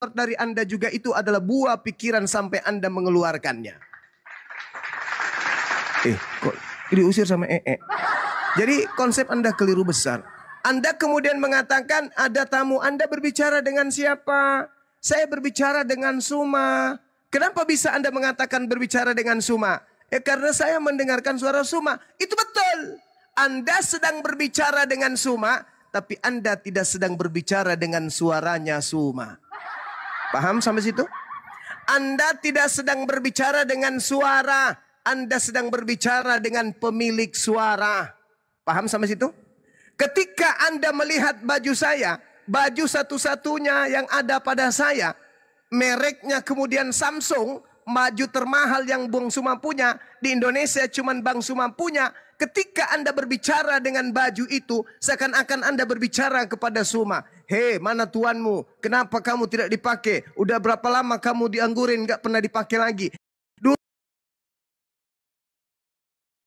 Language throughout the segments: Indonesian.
dari Anda juga itu adalah buah pikiran sampai Anda mengeluarkannya. Kok diusir sama Jadi konsep Anda keliru besar. Anda kemudian mengatakan ada tamu, Anda berbicara dengan siapa? Saya berbicara dengan Suma. Kenapa bisa Anda mengatakan berbicara dengan Suma? Karena saya mendengarkan suara Suma. Itu betul. Anda sedang berbicara dengan Suma, tapi Anda tidak sedang berbicara dengan suaranya Suma. Paham sampai situ? Anda tidak sedang berbicara dengan suara. Anda sedang berbicara dengan pemilik suara. Paham sampai situ? Ketika Anda melihat baju saya, baju satu-satunya yang ada pada saya, mereknya kemudian Samsung, baju termahal yang Bang Suma punya, di Indonesia cuman Bang Suma punya. Ketika Anda berbicara dengan baju itu, seakan-akan Anda berbicara kepada Suma. Hei, mana tuanmu? Kenapa kamu tidak dipakai? Udah berapa lama kamu dianggurin, gak pernah dipakai lagi? Dulu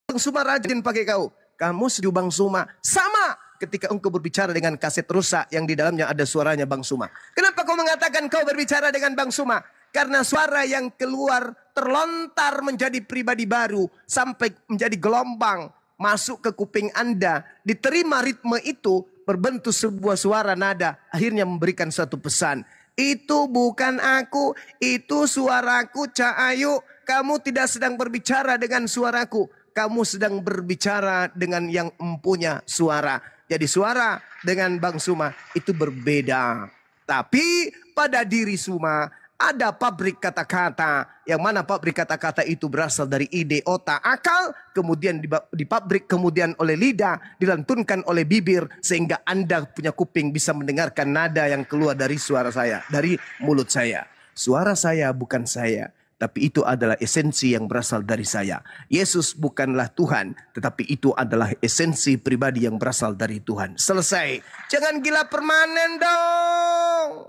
Bang Suma rajin pakai kau. Kamu setuju Bang Suma. Sama ketika engkau berbicara dengan kaset rusak yang di dalamnya ada suaranya Bang Suma. Kenapa kau mengatakan kau berbicara dengan Bang Suma? Karena suara yang keluar terlontar menjadi pribadi baru. Sampai menjadi gelombang. Masuk ke kuping Anda. Diterima ritme itu. Berbentuk sebuah suara nada. Akhirnya memberikan satu pesan. Itu bukan aku. Itu suaraku Cak Ayu. Kamu tidak sedang berbicara dengan suaraku. Kamu sedang berbicara dengan yang mempunyai suara. Jadi suara dengan Bang Suma itu berbeda. Tapi pada diri Suma ada pabrik kata-kata. Yang mana pabrik kata-kata itu berasal dari ide, otak, akal. Kemudian dipabrik kemudian oleh lidah. Dilantunkan oleh bibir. Sehingga Anda punya kuping bisa mendengarkan nada yang keluar dari suara saya. Dari mulut saya. Suara saya bukan saya. Tapi itu adalah esensi yang berasal dari saya. Yesus bukanlah Tuhan. Tetapi itu adalah esensi pribadi yang berasal dari Tuhan. Selesai. Jangan gila permanen dong.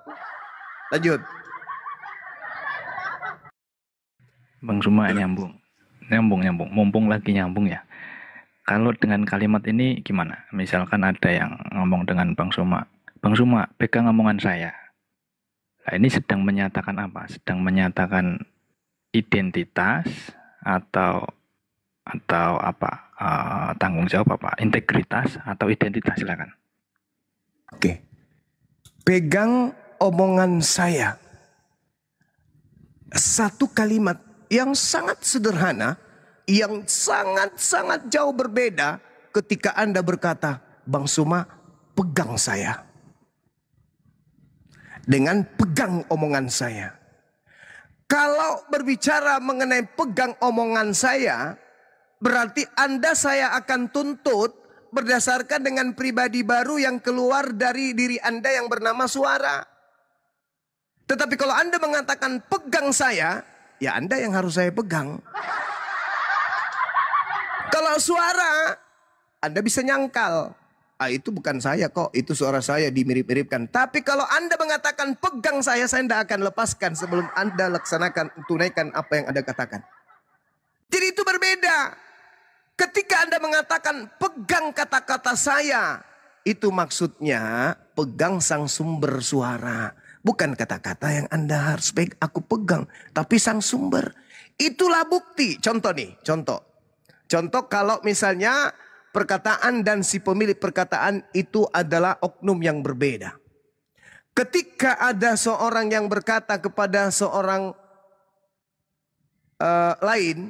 Lanjut. Bang Suma nyambung. Mumpung lagi nyambung ya. Kalau dengan kalimat ini gimana? Misalkan ada yang ngomong dengan Bang Suma. Bang Suma, pegang omongan saya. Nah, ini sedang menyatakan apa? Sedang menyatakan identitas atau apa, tanggung jawab apa, integritas atau identitas, silakan. Oke. Pegang omongan saya. Satu kalimat yang sangat sederhana, yang sangat-sangat jauh berbeda ketika Anda berkata, Bang Suma, pegang saya. Dengan pegang omongan saya. Kalau berbicara mengenai pegang omongan saya, berarti Anda saya akan tuntut berdasarkan dengan pribadi baru yang keluar dari diri Anda yang bernama suara. Tetapi kalau Anda mengatakan pegang saya, ya Anda yang harus saya pegang. Kalau suara, Anda bisa nyangkal. Itu bukan saya kok, itu suara saya dimirip-miripkan. Tapi kalau Anda mengatakan pegang saya tidak akan lepaskan sebelum Anda tunaikan apa yang Anda katakan. Jadi itu berbeda. Ketika Anda mengatakan pegang kata-kata saya, itu maksudnya pegang sang sumber suara. Bukan kata-kata yang Anda harus aku pegang, tapi sang sumber. Itulah bukti. Contoh nih, contoh kalau misalnya perkataan dan si pemilik perkataan itu adalah oknum yang berbeda. Ketika ada seorang yang berkata kepada seorang lain,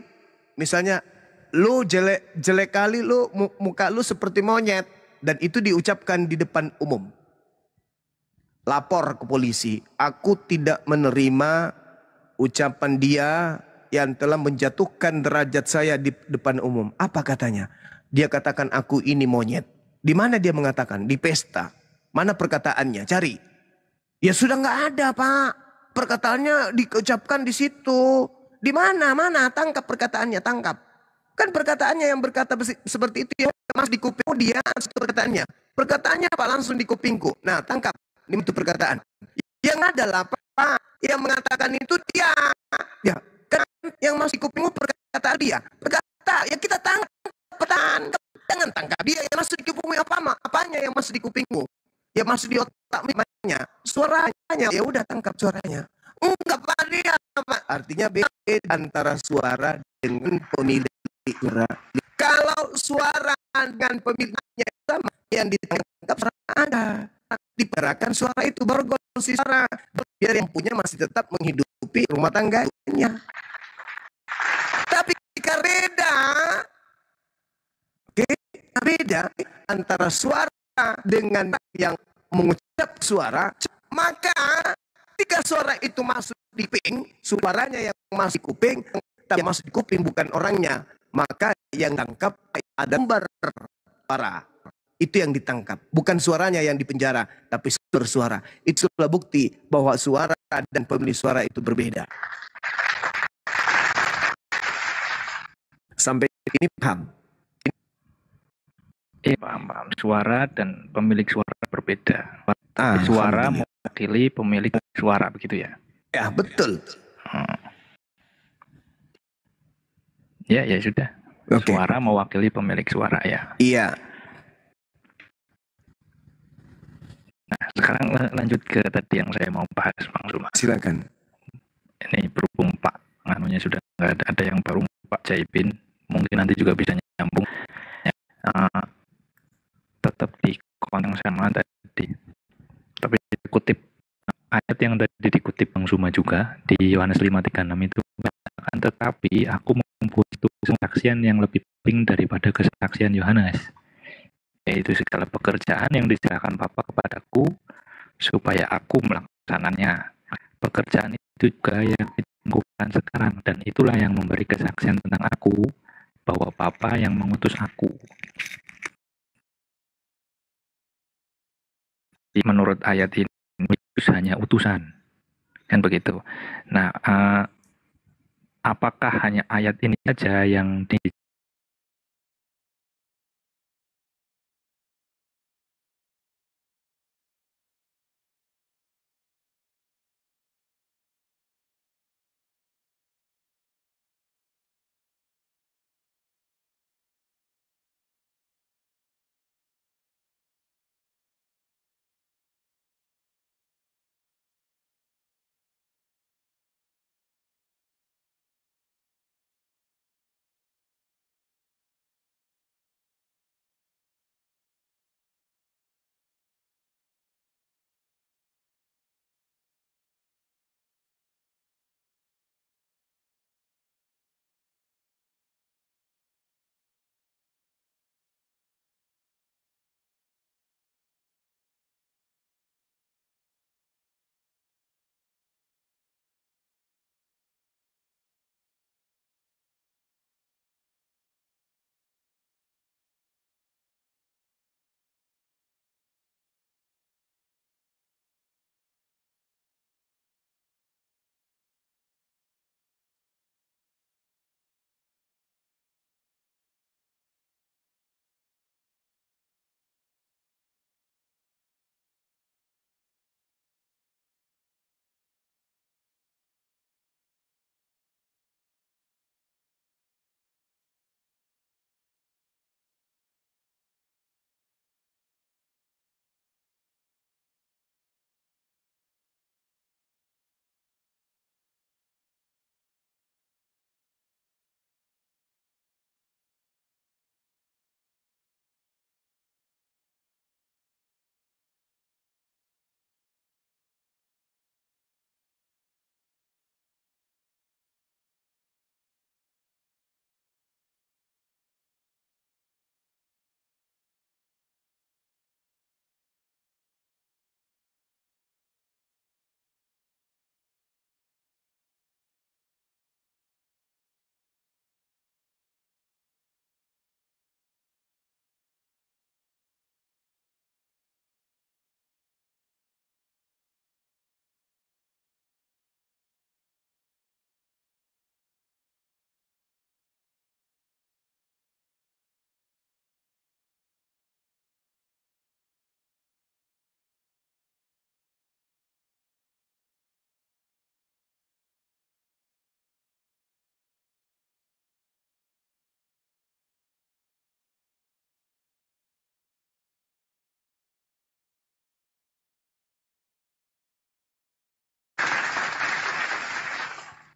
misalnya, lu jelek kali, lu muka lu seperti monyet, dan itu diucapkan di depan umum. Lapor ke polisi, aku tidak menerima ucapan dia yang telah menjatuhkan derajat saya di depan umum. Apa katanya? Dia katakan aku ini monyet. Di mana dia mengatakan? Di pesta. Mana perkataannya? Cari. Ya sudah nggak ada Pak. Perkataannya diucapkan di situ. Di mana? Mana? Tangkap perkataannya. Tangkap. Kan perkataannya yang berkata seperti itu. Ya, mas di kupingku dia perkataannya. Perkataannya Pak langsung di kupingku. Nah tangkap. Ini itu perkataan. Yang adalah Pak. Yang mengatakan itu dia. Ya kan yang masih di kupingmu perkataan dia. Perkata ya kita tangkap. Jangan tangkap dia yang masuk di kupingmu apanya yang masuk di kupingmu. Ya masuk di otak tak namanya suaranya, ya udah tangkap suaranya. Enggak pada apa? Artinya beda antara suara dengan pemilik suara. Kalau suara dengan pemiliknya sama, yang ditangkap suara ada. Diperakan suara itu bergolsi suara, biar yang punya masih tetap menghidupi rumah tangganya. Tapi jika beda, oke, beda antara suara dengan yang mengucap suara, maka ketika suara itu masuk di kuping, suaranya yang masuk di kuping, tapi yang masuk di kuping bukan orangnya, maka yang tangkap ada lembar suara. Itu yang ditangkap, bukan suaranya yang dipenjara, tapi bersuara. Itu adalah bukti bahwa suara dan pemilik suara itu berbeda. Sampai ini paham? Paham. Suara dan pemilik suara berbeda. Suara Alhamdulillah. mewakili pemilik suara, begitu ya? Ya, betul. Ya sudah. Oke. Suara mewakili pemilik suara ya. Iya. Nah, sekarang lanjut ke tadi yang saya mau bahas, Bang Suma. Silakan. Ini berhubung Pak nganunya sudah nggak ada yang baru, Pak Jaibin, mungkin nanti juga bisa nyambung. Tetap di konten yang sama tadi, tapi kutip ayat yang tadi dikutip Bang Suma juga di Yohanes 5:36 itu, akan tetapi aku mempunyai kesaksian yang lebih penting daripada kesaksian Yohanes, yaitu segala pekerjaan yang diserahkan Bapa kepadaku supaya aku melaksanakannya. Pekerjaan itu juga yang dilakukan sekarang, dan itulah yang memberi kesaksian tentang aku bahwa Bapa yang mengutus aku. Menurut ayat ini hanya utusan, kan begitu. Nah, apakah hanya ayat ini saja yang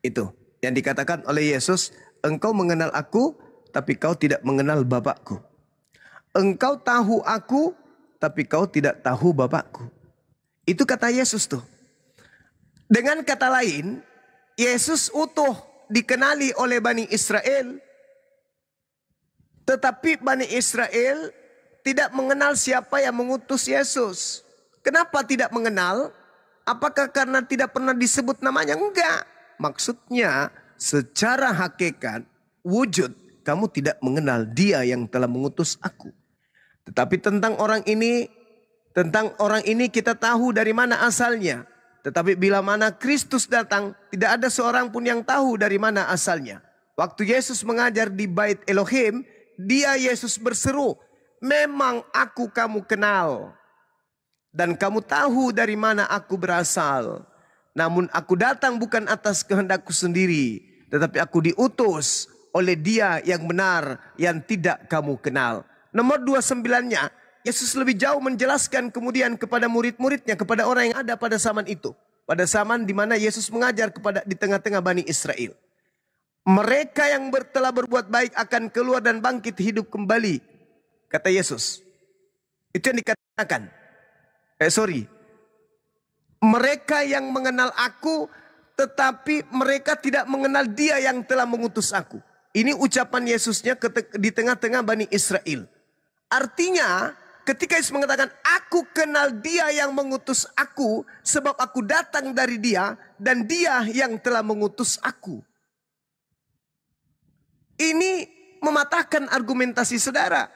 Itu yang dikatakan oleh Yesus, engkau mengenal aku, tapi kau tidak mengenal Bapakku. Engkau tahu aku, tapi kau tidak tahu Bapakku. Itu kata Yesus tuh. Dengan kata lain, Yesus utuh dikenali oleh Bani Israel. Tetapi Bani Israel tidak mengenal siapa yang mengutus Yesus. Kenapa tidak mengenal? Apakah karena tidak pernah disebut namanya? Enggak. Maksudnya secara hakikat, wujud, kamu tidak mengenal dia yang telah mengutus aku. Tetapi tentang orang ini kita tahu dari mana asalnya. Tetapi bila mana Kristus datang, tidak ada seorang pun yang tahu dari mana asalnya. Waktu Yesus mengajar di Bait Elohim, Yesus berseru, memang aku kamu kenal. Dan kamu tahu dari mana aku berasal. Namun aku datang bukan atas kehendakku sendiri, tetapi aku diutus oleh Dia yang benar, yang tidak kamu kenal. Nomor 29-nya, Yesus lebih jauh menjelaskan kemudian kepada murid-muridnya, kepada orang yang ada pada zaman itu. Pada zaman di mana Yesus mengajar di tengah-tengah Bani Israel. Mereka yang telah berbuat baik akan keluar dan bangkit hidup kembali, kata Yesus. Itu yang dikatakan. Mereka yang mengenal aku, tetapi mereka tidak mengenal Dia yang telah mengutus aku. Ini ucapan Yesusnya di tengah-tengah Bani Israel. Artinya, ketika Yesus mengatakan, aku kenal Dia yang mengutus aku, sebab aku datang dari Dia, dan Dia yang telah mengutus aku. Ini mematahkan argumentasi saudara.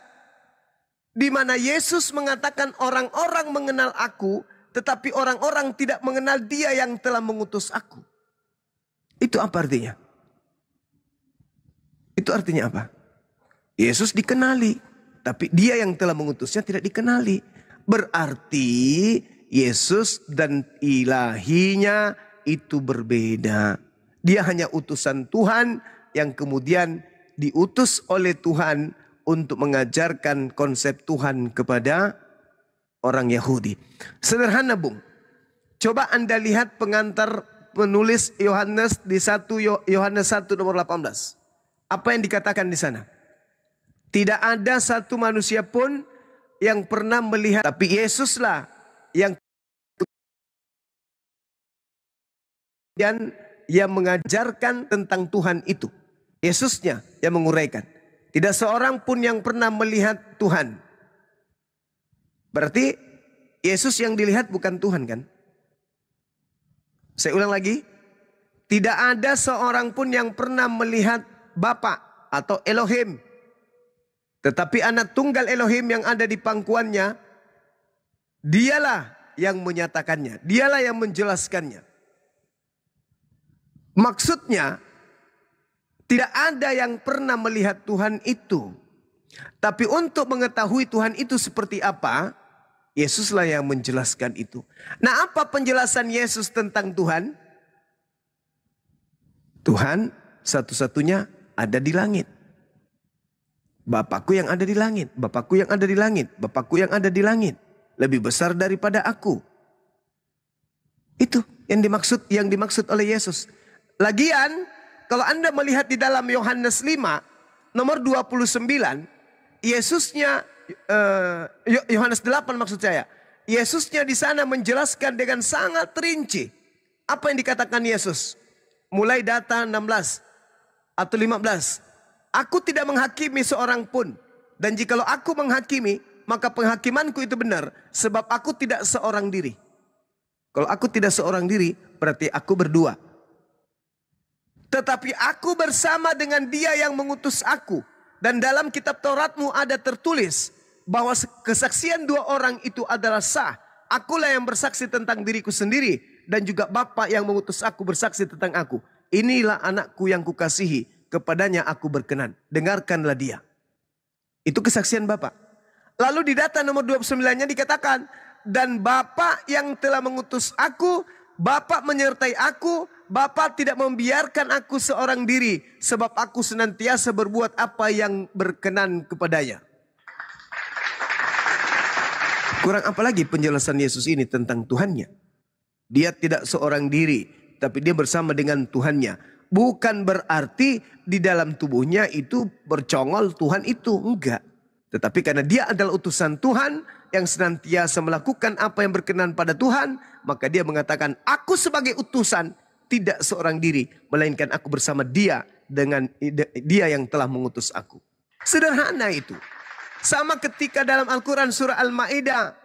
Di mana Yesus mengatakan orang-orang mengenal aku, tetapi orang-orang tidak mengenal Dia yang telah mengutus aku. Itu apa artinya? Itu artinya apa? Yesus dikenali, tapi Dia yang telah mengutusnya tidak dikenali. Berarti Yesus dan ilahinya itu berbeda. Dia hanya utusan Tuhan yang kemudian diutus oleh Tuhan untuk mengajarkan konsep Tuhan kepada orang Yahudi. Sederhana Bung. Coba Anda lihat pengantar penulis Yohanes di Yohanes 1 nomor 18. Apa yang dikatakan di sana? Tidak ada satu manusia pun yang pernah melihat, tapi Yesuslah yang mengajarkan tentang Tuhan itu. Yesusnya yang menguraikan. Tidak seorang pun yang pernah melihat Tuhan. Berarti Yesus yang dilihat bukan Tuhan kan? Saya ulang lagi. Tidak ada seorang pun yang pernah melihat Bapa atau Elohim. Tetapi anak tunggal Elohim yang ada di pangkuannya, Dialah yang menyatakannya. Dialah yang menjelaskannya. Maksudnya, tidak ada yang pernah melihat Tuhan itu. Tapi untuk mengetahui Tuhan itu seperti apa, Yesuslah yang menjelaskan itu. Nah, apa penjelasan Yesus tentang Tuhan? Tuhan satu-satunya ada di langit. Bapakku yang ada di langit, Bapakku yang ada di langit, Bapakku yang ada di langit. Lebih besar daripada aku. Itu yang dimaksud oleh Yesus. Lagian, kalau Anda melihat di dalam Yohanes 5, nomor 29, Yesusnya, Yohanes 8 maksud saya. Yesusnya di sana menjelaskan dengan sangat rinci. Apa yang dikatakan Yesus? Mulai data 16 atau 15. Aku tidak menghakimi seorang pun. Dan jikalau aku menghakimi, maka penghakimanku itu benar. Sebab aku tidak seorang diri. Kalau aku tidak seorang diri, berarti aku berdua. Tetapi aku bersama dengan Dia yang mengutus aku. Dan dalam kitab Tauratmu ada tertulis bahwa kesaksian dua orang itu adalah sah. Akulah yang bersaksi tentang diriku sendiri. Dan juga Bapa yang mengutus aku bersaksi tentang aku. Inilah anakku yang kukasihi. Kepadanya aku berkenan. Dengarkanlah dia. Itu kesaksian Bapa. Lalu di data nomor 29-nya dikatakan. Dan Bapa yang telah mengutus aku. Bapa menyertai aku. Bapa tidak membiarkan aku seorang diri. Sebab aku senantiasa berbuat apa yang berkenan kepadanya. Kurang apa lagi penjelasan Yesus ini tentang Tuhannya. Dia tidak seorang diri. Tapi dia bersama dengan Tuhannya. Bukan berarti di dalam tubuhnya itu bercongol Tuhan itu. Enggak. Tetapi karena dia adalah utusan Tuhan yang senantiasa melakukan apa yang berkenan pada Tuhan, maka dia mengatakan, aku sebagai utusan tidak seorang diri, melainkan aku bersama dia dengan dia yang telah mengutus aku. Sederhana itu. Sama ketika dalam Al-Quran surah Al-Ma'idah,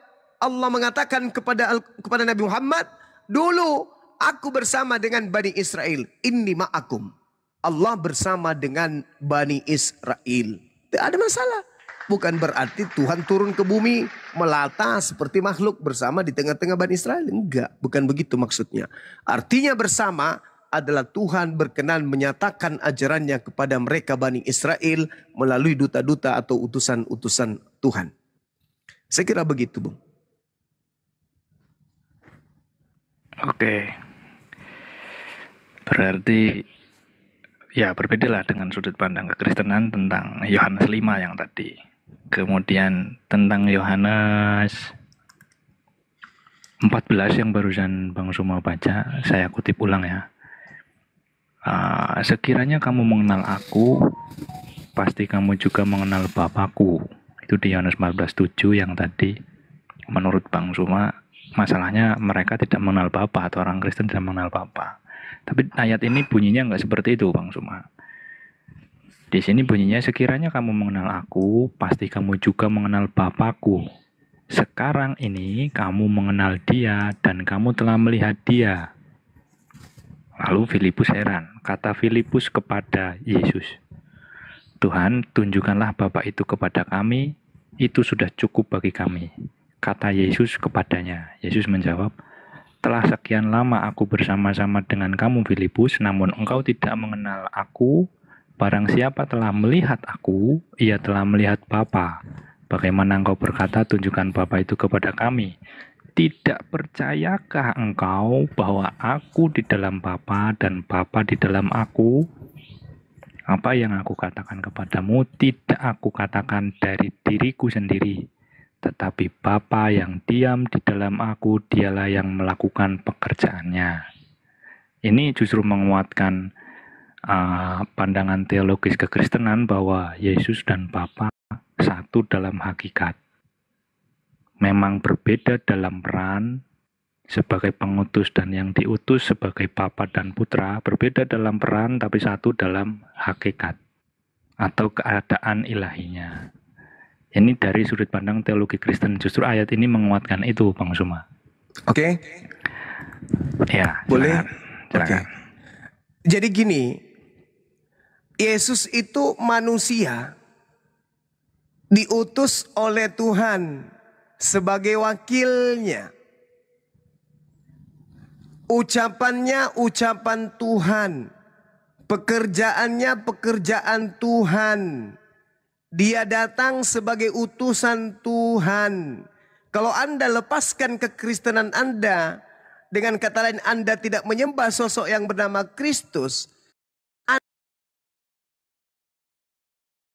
Allah mengatakan kepada Nabi Muhammad, dulu aku bersama dengan Bani Israel. Inni ma'akum. Allah bersama dengan Bani Israel. Tidak ada masalah. Bukan berarti Tuhan turun ke bumi melata seperti makhluk bersama di tengah-tengah Bani Israel. Enggak, bukan begitu maksudnya. Artinya bersama adalah Tuhan berkenan menyatakan ajarannya kepada mereka Bani Israel melalui duta-duta atau utusan-utusan Tuhan. Saya kira begitu, Bung. Oke. Berarti ya berbedalah dengan sudut pandang kekristenan tentang Yohanes 5 yang tadi. Kemudian tentang Yohanes 14 yang barusan Bang Suma baca, saya kutip ulang ya. Sekiranya kamu mengenal aku, pasti kamu juga mengenal Bapakku. Itu di Yohanes 14:7 yang tadi. Menurut Bang Suma, masalahnya mereka tidak mengenal Bapa atau orang Kristen tidak mengenal Bapa. Tapi ayat ini bunyinya nggak seperti itu, Bang Suma. Di sini bunyinya, sekiranya kamu mengenal aku, pasti kamu juga mengenal Bapakku. Sekarang ini kamu mengenal dia dan kamu telah melihat dia. Lalu Filipus heran. Kata Filipus kepada Yesus, Tuhan, tunjukkanlah Bapa itu kepada kami, itu sudah cukup bagi kami. Kata Yesus kepadanya. Yesus menjawab, telah sekian lama aku bersama-sama dengan kamu Filipus, namun engkau tidak mengenal aku. Barang siapa telah melihat aku, ia telah melihat Bapa. Bagaimana engkau berkata, tunjukkan Bapa itu kepada kami? Tidak percayakah engkau bahwa aku di dalam Bapa dan Bapa di dalam aku? Apa yang aku katakan kepadamu tidak aku katakan dari diriku sendiri, tetapi Bapa yang diam di dalam aku, dialah yang melakukan pekerjaannya. Ini justru menguatkan pandangan teologis kekristenan bahwa Yesus dan Bapa satu dalam hakikat. Memang berbeda dalam peran sebagai pengutus dan yang diutus sebagai Bapa dan Putra, berbeda dalam peran tapi satu dalam hakikat atau keadaan ilahinya. Ini dari sudut pandang teologi Kristen. Justru ayat ini menguatkan itu, Bang Suma. Oke. Ya, boleh. Silakan. Jadi gini, Yesus itu manusia diutus oleh Tuhan sebagai wakilnya. Ucapannya ucapan Tuhan, pekerjaannya pekerjaan Tuhan. Dia datang sebagai utusan Tuhan. Kalau Anda lepaskan kekristenan Anda, dengan kata lain Anda tidak menyembah sosok yang bernama Kristus,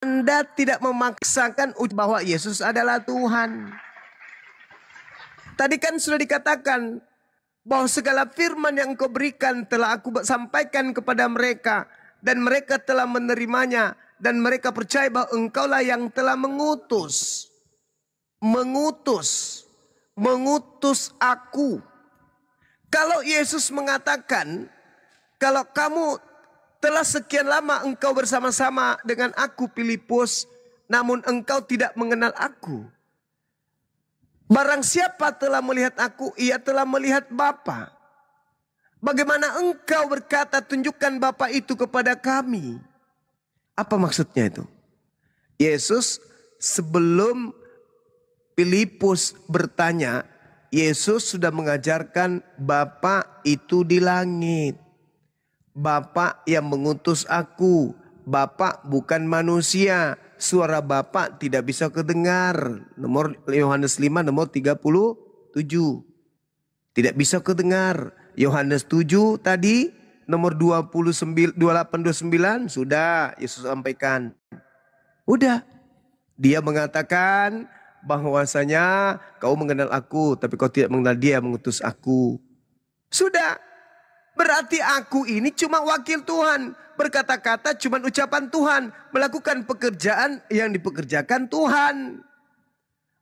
Anda tidak memaksakan bahwa Yesus adalah Tuhan. Tadi kan sudah dikatakan bahwa segala firman yang Engkau berikan telah aku sampaikan kepada mereka, dan mereka telah menerimanya, dan mereka percaya bahwa Engkaulah yang telah mengutus aku. Kalau Yesus mengatakan, kalau kamu telah sekian lama engkau bersama-sama dengan aku Filipus, namun engkau tidak mengenal aku. Barang siapa telah melihat aku, ia telah melihat Bapa. Bagaimana engkau berkata, tunjukkan Bapa itu kepada kami? Apa maksudnya itu? Yesus sebelum Filipus bertanya, Yesus sudah mengajarkan Bapa itu di langit. Bapa yang mengutus aku. Bapa bukan manusia. Suara Bapa tidak bisa kedengar. Nomor Yohanes 5 nomor 37. Tidak bisa kedengar. Yohanes 7 tadi nomor 28 29 sudah Yesus sampaikan. Udah. Dia mengatakan bahwasanya kau mengenal aku, tapi kau tidak mengenal dia yang mengutus aku. Sudah. Berarti aku ini cuma wakil Tuhan. Berkata-kata cuma ucapan Tuhan. Melakukan pekerjaan yang dipekerjakan Tuhan.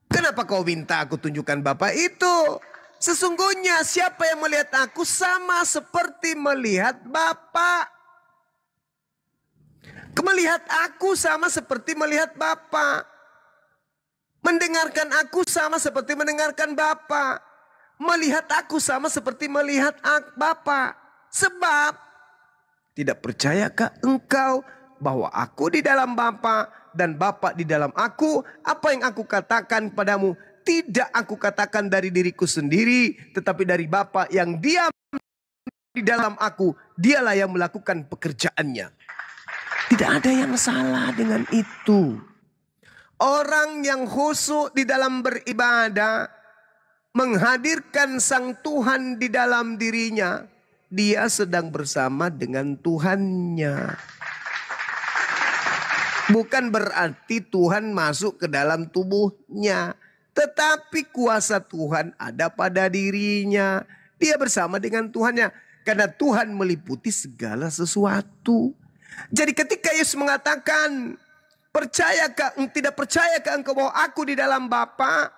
Kenapa kau minta aku tunjukkan Bapa itu? Sesungguhnya siapa yang melihat aku sama seperti melihat Bapa. Melihat aku sama seperti melihat Bapa. Mendengarkan aku sama seperti mendengarkan Bapa. Melihat aku sama seperti melihat Bapa. Sebab tidak percayakah engkau bahwa aku di dalam Bapa dan Bapa di dalam aku? Apa yang aku katakan padamu tidak aku katakan dari diriku sendiri, tetapi dari Bapa yang diam di dalam aku. Dialah yang melakukan pekerjaannya. Tidak ada yang salah dengan itu. Orang yang khusyuk di dalam beribadah, menghadirkan Sang Tuhan di dalam dirinya, dia sedang bersama dengan Tuhannya. Bukan berarti Tuhan masuk ke dalam tubuhnya, tetapi kuasa Tuhan ada pada dirinya. Dia bersama dengan Tuhannya, karena Tuhan meliputi segala sesuatu. Jadi ketika Yesus mengatakan, tidak percayakah engkau bahwa aku di dalam Bapa?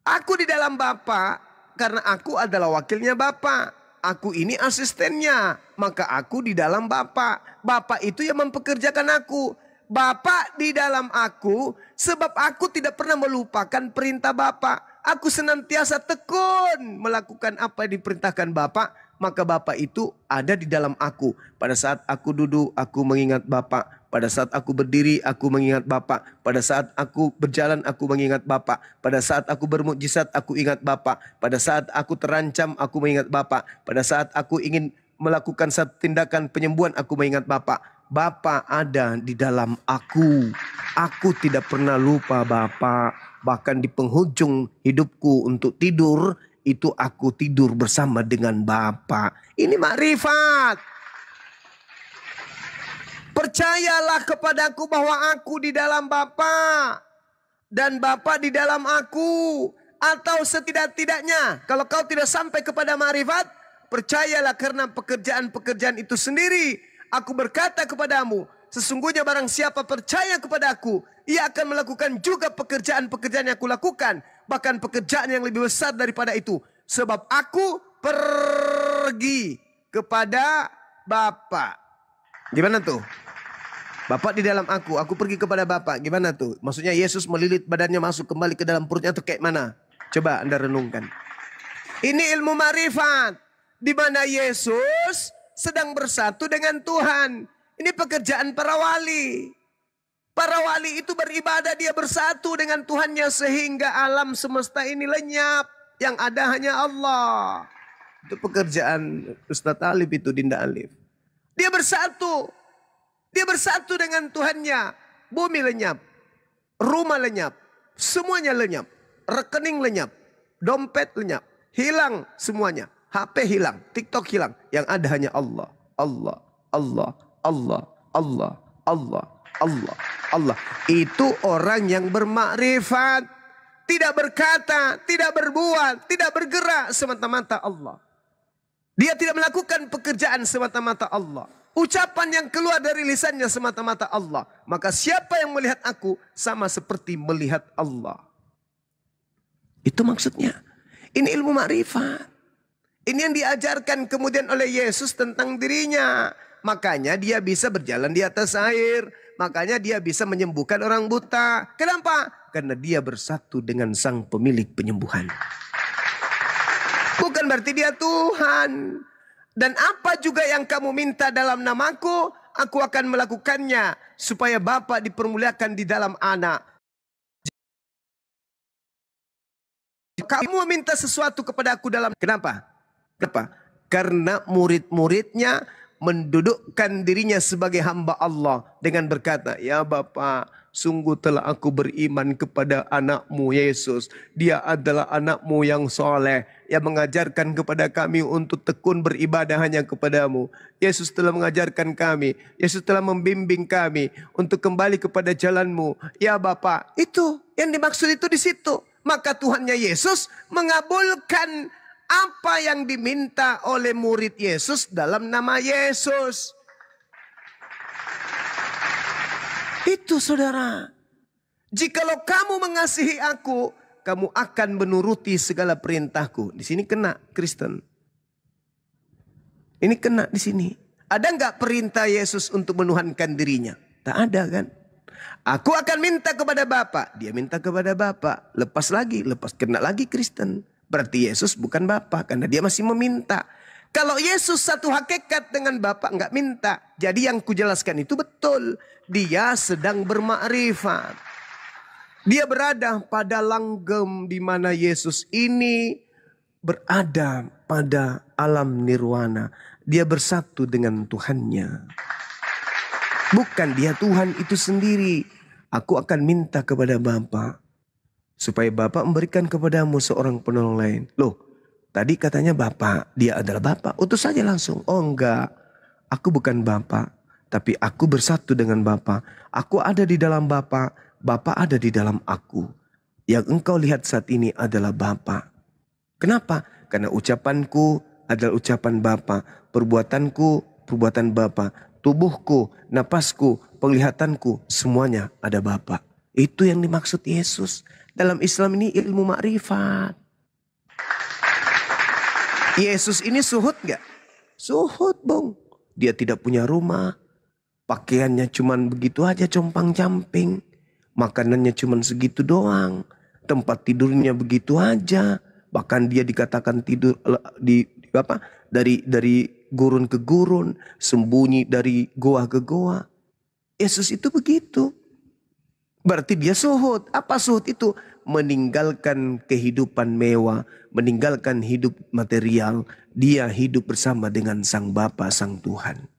Aku di dalam Bapa karena aku adalah wakilnya Bapa. Aku ini asistennya, maka aku di dalam Bapa. Bapa itu yang mempekerjakan aku. Bapa di dalam aku, sebab aku tidak pernah melupakan perintah Bapa. Aku senantiasa tekun melakukan apa yang diperintahkan Bapa. Maka Bapa itu ada di dalam aku. Pada saat aku duduk, aku mengingat Bapa. Pada saat aku berdiri, aku mengingat Bapa. Pada saat aku berjalan, aku mengingat Bapa. Pada saat aku bermukjizat, aku ingat Bapa. Pada saat aku terancam, aku mengingat Bapa. Pada saat aku ingin melakukan satu tindakan penyembuhan, aku mengingat Bapa. Bapa ada di dalam aku. Aku tidak pernah lupa Bapa. Bahkan di penghujung hidupku untuk tidur, itu aku tidur bersama dengan Bapa. Ini makrifat. Percayalah kepadaku bahwa aku di dalam Bapa dan Bapa di dalam aku. Atau setidak-tidaknya, kalau kau tidak sampai kepada makrifat, percayalah karena pekerjaan-pekerjaan itu sendiri. Aku berkata kepadamu, sesungguhnya barang siapa percaya kepadaku, ia akan melakukan juga pekerjaan-pekerjaan yang aku lakukan. Bahkan pekerjaan yang lebih besar daripada itu. Sebab aku pergi kepada Bapa. Gimana tuh? Bapa di dalam aku pergi kepada Bapa. Gimana tuh? Maksudnya Yesus melilit badannya masuk kembali ke dalam perutnya atau kayak mana? Coba Anda renungkan. Ini ilmu marifat. Di mana Yesus sedang bersatu dengan Tuhan. Ini pekerjaan para wali. Para wali itu beribadah, dia bersatu dengan Tuhannya sehingga alam semesta ini lenyap. Yang ada hanya Allah. Itu pekerjaan Ustadz Alif itu, Dinda Alif. Dia bersatu. Dia bersatu dengan Tuhannya. Bumi lenyap. Rumah lenyap. Semuanya lenyap. Rekening lenyap. Dompet lenyap. Hilang semuanya. HP hilang. TikTok hilang. Yang ada hanya Allah. Allah. Allah. Allah. Allah. Allah. Allah. Allah. Itu orang yang bermakrifat. Tidak berkata, tidak berbuat, tidak bergerak semata-mata Allah. Dia tidak melakukan pekerjaan semata-mata Allah. Ucapan yang keluar dari lisannya semata-mata Allah. Maka siapa yang melihat aku sama seperti melihat Allah. Itu maksudnya. Ini ilmu makrifat. Ini yang diajarkan kemudian oleh Yesus tentang dirinya. Makanya dia bisa berjalan di atas air. Makanya dia bisa menyembuhkan orang buta. Kenapa? Karena dia bersatu dengan Sang Pemilik penyembuhan. Bukan berarti dia Tuhan. Dan apa juga yang kamu minta dalam namaku, aku akan melakukannya. Supaya Bapa dipermuliakan di dalam Anak. Kamu meminta sesuatu kepada aku dalam... Kenapa? Kenapa? Karena murid-muridnya mendudukkan dirinya sebagai hamba Allah dengan berkata, ya Bapa, sungguh telah aku beriman kepada anakmu Yesus. Dia adalah anakmu yang soleh, yang mengajarkan kepada kami untuk tekun beribadah hanya kepadamu. Yesus telah mengajarkan kami, Yesus telah membimbing kami untuk kembali kepada jalanmu. Ya Bapa, itu yang dimaksud itu di situ. Maka Tuhannya Yesus mengabulkan Apa yang diminta oleh murid Yesus dalam nama Yesus? Itu saudara. Jikalau kamu mengasihi aku, kamu akan menuruti segala perintahku. Di sini kena Kristen. Ini kena di sini. Ada nggak perintah Yesus untuk menuhankan dirinya? Tak ada kan? Aku akan minta kepada Bapa. Dia minta kepada Bapa. Lepas kena lagi Kristen. Berarti Yesus bukan Bapa karena dia masih meminta. Kalau Yesus satu hakikat dengan Bapa nggak minta. Jadi yang kujelaskan itu betul. Dia sedang bermakrifat. Dia berada pada langgam di mana Yesus ini berada pada alam nirwana. Dia bersatu dengan Tuhannya. Bukan dia Tuhan itu sendiri. Aku akan minta kepada Bapa supaya Bapa memberikan kepadamu seorang penolong lain. Loh, tadi katanya Bapa, dia adalah Bapa. Utus saja langsung. Oh enggak, aku bukan Bapa, tapi aku bersatu dengan Bapa. Aku ada di dalam Bapa, Bapa ada di dalam aku. Yang engkau lihat saat ini adalah Bapa. Kenapa? Karena ucapanku adalah ucapan Bapa, perbuatanku perbuatan Bapa, tubuhku, napasku, penglihatanku, semuanya ada Bapa. Itu yang dimaksud Yesus. Dalam Islam ini ilmu makrifat. Yesus ini suhud gak? Suhud bong. Dia tidak punya rumah. Pakaiannya cuman begitu aja compang-camping. Makanannya cuman segitu doang. Tempat tidurnya begitu aja. Bahkan dia dikatakan tidur dari gurun ke gurun, sembunyi dari goa ke goa. Yesus itu begitu. Berarti dia suhud. Apa suhud itu? Meninggalkan kehidupan mewah, meninggalkan hidup material. Dia hidup bersama dengan Sang Bapa, Sang Tuhan.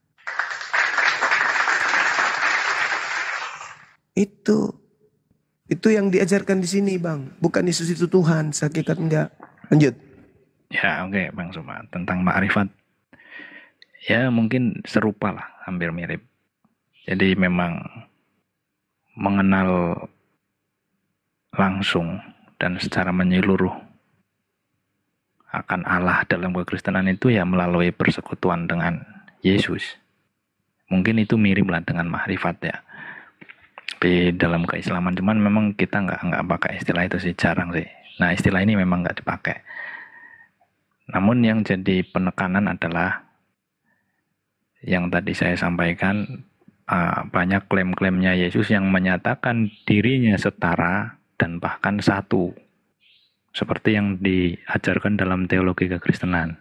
Itu yang diajarkan di sini, Bang. Bukan Yesus itu Tuhan, hakikat enggak. Lanjut. Ya oke, Bang Suma. Tentang makrifat. Ya mungkin serupa lah, hampir mirip. Jadi memang mengenal langsung dan secara menyeluruh akan Allah dalam kekristenan itu ya melalui persekutuan dengan Yesus. Mungkin itu mirip lah dengan makrifat ya. Di dalam keislaman, cuman memang kita nggak pakai istilah itu sih, jarang sih. Nah istilah ini memang nggak dipakai. Namun yang jadi penekanan adalah yang tadi saya sampaikan, banyak klaim-klaimnya Yesus yang menyatakan dirinya setara dan bahkan satu. Seperti yang diajarkan dalam teologi kekristenan.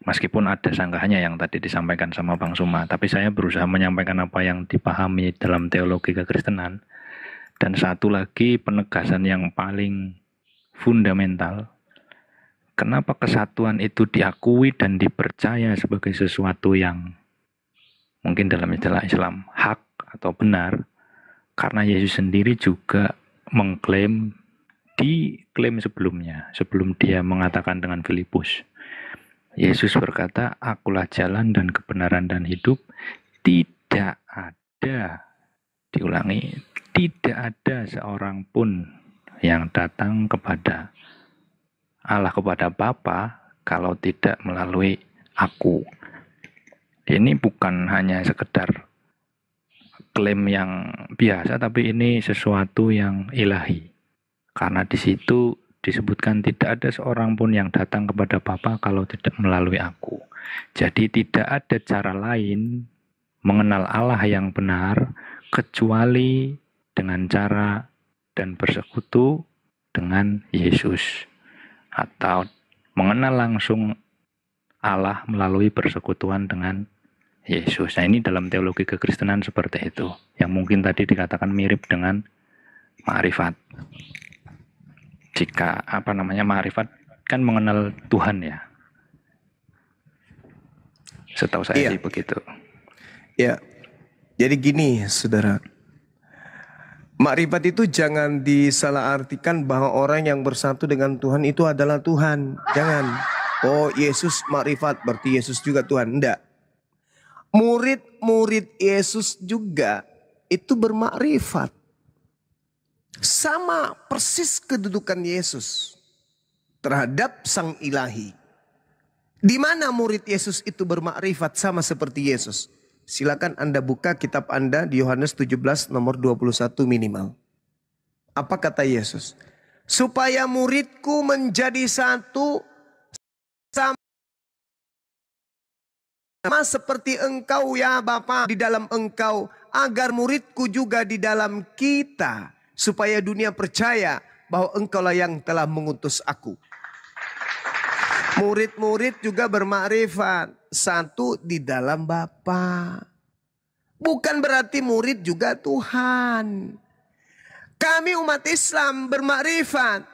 Meskipun ada sanggahannya yang tadi disampaikan sama Bang Suma, tapi saya berusaha menyampaikan apa yang dipahami dalam teologi kekristenan. Dan satu lagi penegasan yang paling fundamental, kenapa kesatuan itu diakui dan dipercaya sebagai sesuatu yang mungkin dalam istilah Islam hak atau benar, karena Yesus sendiri juga mengklaim di klaim sebelumnya, sebelum dia mengatakan dengan Filipus. Yesus berkata, akulah jalan dan kebenaran dan hidup. Tidak ada, diulangi, tidak ada seorang pun yang datang kepada Allah, kepada Bapa, kalau tidak melalui aku. Ini bukan hanya sekedar klaim yang biasa, tapi ini sesuatu yang ilahi. Karena di situ disebutkan tidak ada seorang pun yang datang kepada Bapa kalau tidak melalui aku. Jadi tidak ada cara lain mengenal Allah yang benar kecuali dengan cara dan bersekutu dengan Yesus. Atau mengenal langsung Allah melalui persekutuan dengan Yesus. Nah ini dalam teologi kekristenan seperti itu. Yang mungkin tadi dikatakan mirip dengan makrifat. Jika makrifat kan mengenal Tuhan ya. Setahu saya sih begitu. Ya. Jadi gini, Saudara. Makrifat itu jangan disalahartikan bahwa orang yang bersatu dengan Tuhan itu adalah Tuhan. Jangan. Oh, Yesus makrifat berarti Yesus juga Tuhan. Enggak. Murid-murid Yesus juga itu bermakrifat. Sama persis kedudukan Yesus terhadap Sang Ilahi. Di mana murid Yesus itu bermakrifat sama seperti Yesus? Silakan Anda buka kitab Anda di Yohanes 17 nomor 21 minimal. Apa kata Yesus? Supaya muridku menjadi satu sama seperti engkau ya Bapa di dalam engkau, agar muridku juga di dalam kita, supaya dunia percaya bahwa engkaulah yang telah mengutus aku. Murid-murid juga bermakrifat satu di dalam Bapa. Bukan berarti murid juga Tuhan. Kami umat Islam bermakrifat.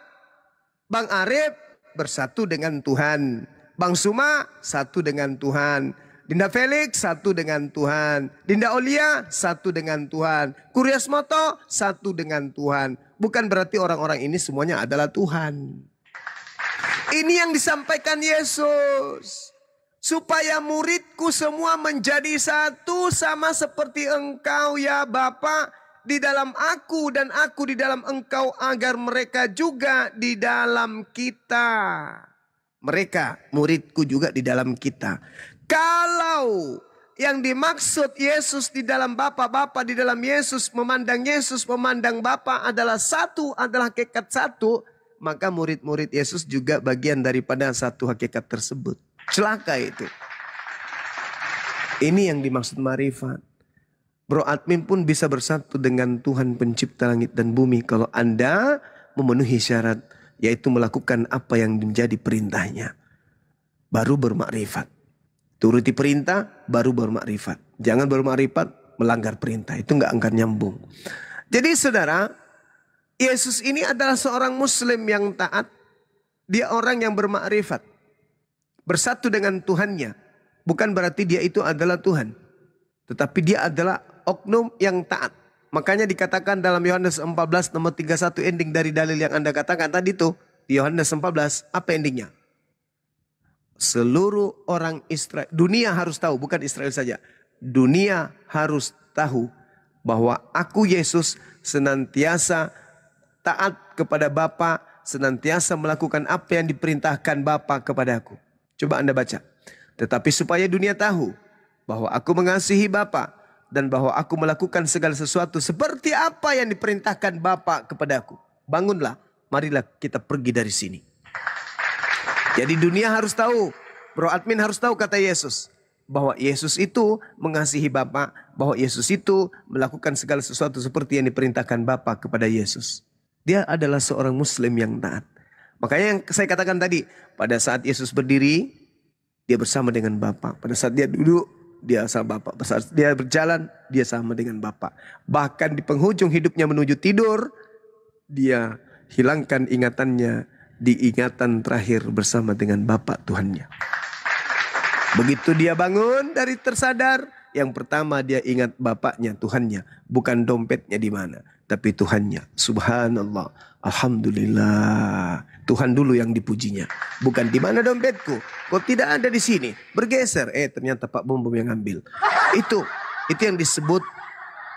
Bang Arif bersatu dengan Tuhan. Bang Suma satu dengan Tuhan. Dinda Felix satu dengan Tuhan. Dinda Olia satu dengan Tuhan. Kuryasmoto satu dengan Tuhan. Bukan berarti orang-orang ini semuanya adalah Tuhan. Ini yang disampaikan Yesus. Supaya muridku semua menjadi satu sama seperti engkau ya Bapa di dalam aku dan aku di dalam engkau, agar mereka juga di dalam kita. Mereka muridku juga di dalam kita. Kalau yang dimaksud Yesus di dalam Bapa, Bapa di dalam Yesus, memandang Bapa adalah satu, adalah hakikat satu, maka murid-murid Yesus juga bagian daripada satu hakikat tersebut. Celaka itu. Ini yang dimaksud marifat. Bro Admin pun bisa bersatu dengan Tuhan pencipta langit dan bumi kalau Anda memenuhi syarat, yaitu melakukan apa yang menjadi perintahnya. Baru bermakrifat. Turuti perintah, baru bermakrifat. Jangan bermakrifat, melanggar perintah. Itu nggak akan nyambung. Jadi saudara, Yesus ini adalah seorang muslim yang taat. Dia orang yang bermakrifat. Bersatu dengan Tuhannya. Bukan berarti dia itu adalah Tuhan. Tetapi dia adalah oknum yang taat. Makanya dikatakan dalam Yohanes 14 nomor 31 ending dari dalil yang Anda katakan tadi tuh. Di Yohanes 14 apa endingnya? Seluruh orang Israel. Dunia harus tahu, bukan Israel saja. Dunia harus tahu bahwa aku Yesus senantiasa taat kepada Bapa, senantiasa melakukan apa yang diperintahkan Bapa kepadaku. Coba Anda baca. Tetapi supaya dunia tahu bahwa aku mengasihi Bapa dan bahwa aku melakukan segala sesuatu seperti apa yang diperintahkan Bapa kepadaku. Bangunlah, marilah kita pergi dari sini. Jadi dunia harus tahu, Bro Admin harus tahu kata Yesus. Bahwa Yesus itu mengasihi Bapa, bahwa Yesus itu melakukan segala sesuatu seperti yang diperintahkan Bapa kepada Yesus. Dia adalah seorang muslim yang taat. Makanya yang saya katakan tadi, pada saat Yesus berdiri, dia bersama dengan Bapa. Pada saat dia duduk, dia sama Bapa. Pada saat dia berjalan, dia sama dengan Bapa. Bahkan di penghujung hidupnya menuju tidur, dia hilangkan ingatannya di ingatan terakhir bersama dengan Bapa Tuhannya. Begitu dia bangun dari tersadar, yang pertama dia ingat Bapaknya, Tuhannya. Bukan dompetnya di mana, tapi Tuhannya. Subhanallah, alhamdulillah. Tuhan dulu yang dipujinya. Bukan di mana dompetku, kok tidak ada di sini. Bergeser, ternyata Pak Bom yang ngambil. Itu yang disebut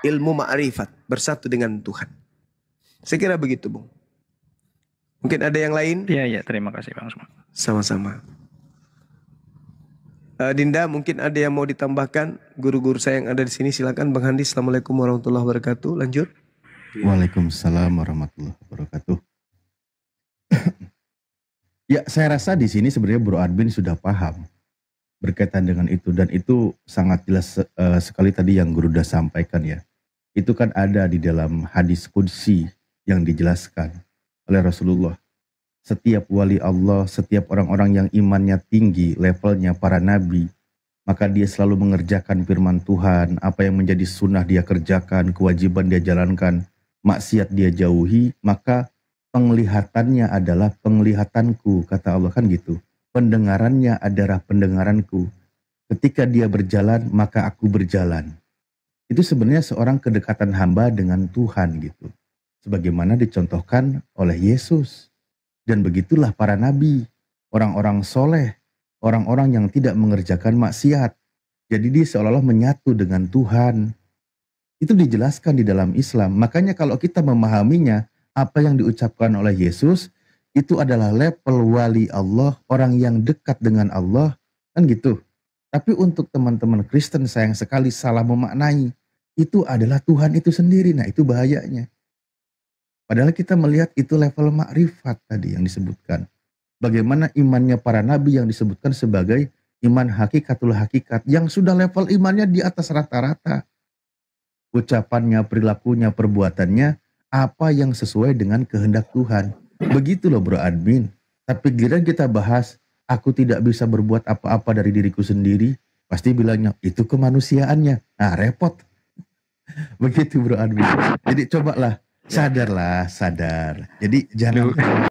ilmu ma'rifat, bersatu dengan Tuhan. Saya kira begitu, Bung. Mungkin ada yang lain? Iya, terima kasih Bang Suma. Sama-sama. Dinda, mungkin ada yang mau ditambahkan? Guru-guru saya yang ada di sini, silakan Bang Handi. Assalamualaikum warahmatullahi wabarakatuh. Lanjut. Waalaikumsalam warahmatullahi wabarakatuh. Ya, saya rasa di sini sebenarnya Bro Admin sudah paham berkaitan dengan itu, dan itu sangat jelas sekali tadi yang Guru sudah sampaikan ya. Itu kan ada di dalam hadis qudsi yang dijelaskan oleh Rasulullah. Setiap wali Allah, setiap orang-orang yang imannya tinggi, levelnya para nabi, maka dia selalu mengerjakan firman Tuhan, apa yang menjadi sunnah dia kerjakan, kewajiban dia jalankan, maksiat dia jauhi, maka penglihatannya adalah penglihatanku, kata Allah kan gitu. Pendengarannya adalah pendengaranku. Ketika dia berjalan, maka aku berjalan. Itu sebenarnya seorang kedekatan hamba dengan Tuhan gitu. Sebagaimana dicontohkan oleh Yesus. Dan begitulah para nabi, orang-orang soleh, orang-orang yang tidak mengerjakan maksiat. Jadi dia seolah-olah menyatu dengan Tuhan. Itu dijelaskan di dalam Islam. Makanya kalau kita memahaminya, apa yang diucapkan oleh Yesus, itu adalah level wali Allah, orang yang dekat dengan Allah, Kan gitu. Tapi untuk teman-teman Kristen sayang sekali salah memaknai. Itu adalah Tuhan itu sendiri. Nah itu bahayanya. Padahal kita melihat itu level makrifat tadi yang disebutkan. Bagaimana imannya para nabi yang disebutkan sebagai iman hakikatul hakikat. Yang sudah level imannya di atas rata-rata. Ucapannya, perilakunya, perbuatannya. Apa yang sesuai dengan kehendak Tuhan. Begitu loh bro admin. Tapi giliran kita bahas, aku tidak bisa berbuat apa-apa dari diriku sendiri. Pasti bilangnya, itu kemanusiaannya. Nah repot. Begitu bro admin. Jadi cobalah, sadar. Jadi jangan